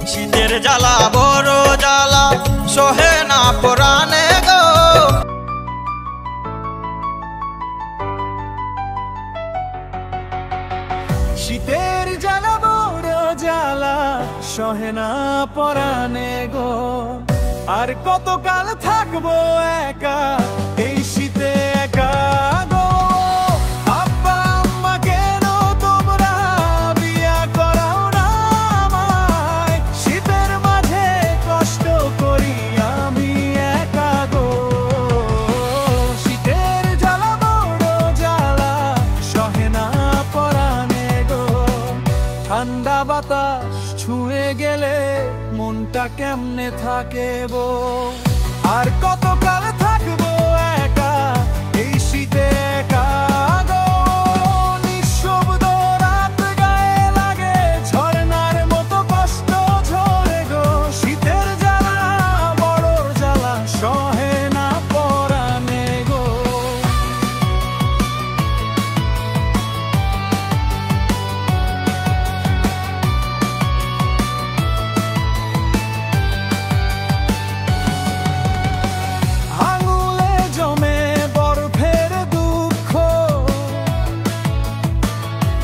শীতের জ্বালা বড় জ্বালা সহে না পরাণে গো। শীতের জ্বালা বড় জ্বালা সহে না পরাণে গো। আর কতকাল থাকবো একা এই শীতে একা গো। আব্বা আম্মা কেন তোমরা বিয়া করাও না আমায়? শীতের মাঝে কষ্ট করি আমি একা গো। শীতের জ্বালা বড় জ্বালা সহে না পরাণে গো। ঠান্ডা বাতাস ছুঁয়ে গেলে মনটা কেমনে থাকে গো। আর কতকাল থাকবো একা এই শীতে একা গো। নিঃশব্দ রাত গায়ে লাগে ঝরনার মতো কষ্ট ঝরে গো। শীতের জ্বালা বড় জ্বালা সহে না পরাণে গো।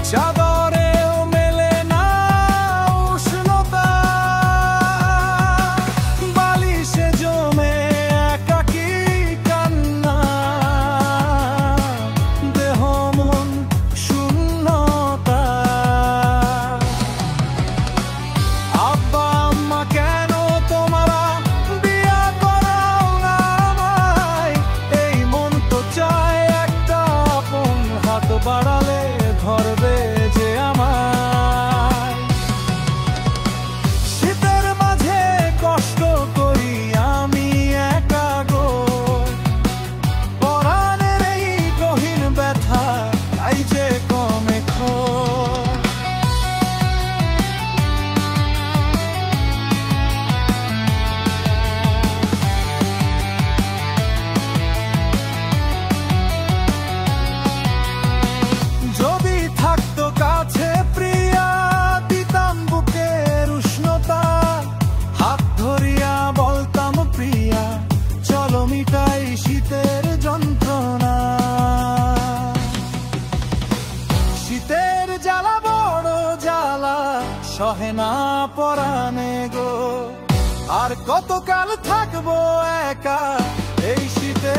চাদরেও মেলে না উষ্ণতা, বালিশে জমে একাকী কান্না। দেহ মন শূন্যতা। আব্বা আম্মা কেন তোমরা বিয়া করাও না আমায়? এই মন তো চায় একটা আপন হাত বাড়ালে ধরবে যে আমায়। শীতের মাঝে কষ্ট করি আমি একা গো। পরাণের এই গহীন ব্যথা তাই যে কমে খো। যদি থাকতো কাছে প্রিয়া দিতাম বুকের উষ্ণতা। হাত ধরিয়া বলতাম প্রিয়া চলো মিটাই শীতের যন্ত্রণা। শীতের জ্বালা বড় জ্বালা সহে না পরাণে গো। আর কতকাল থাকবো একা এই শীতে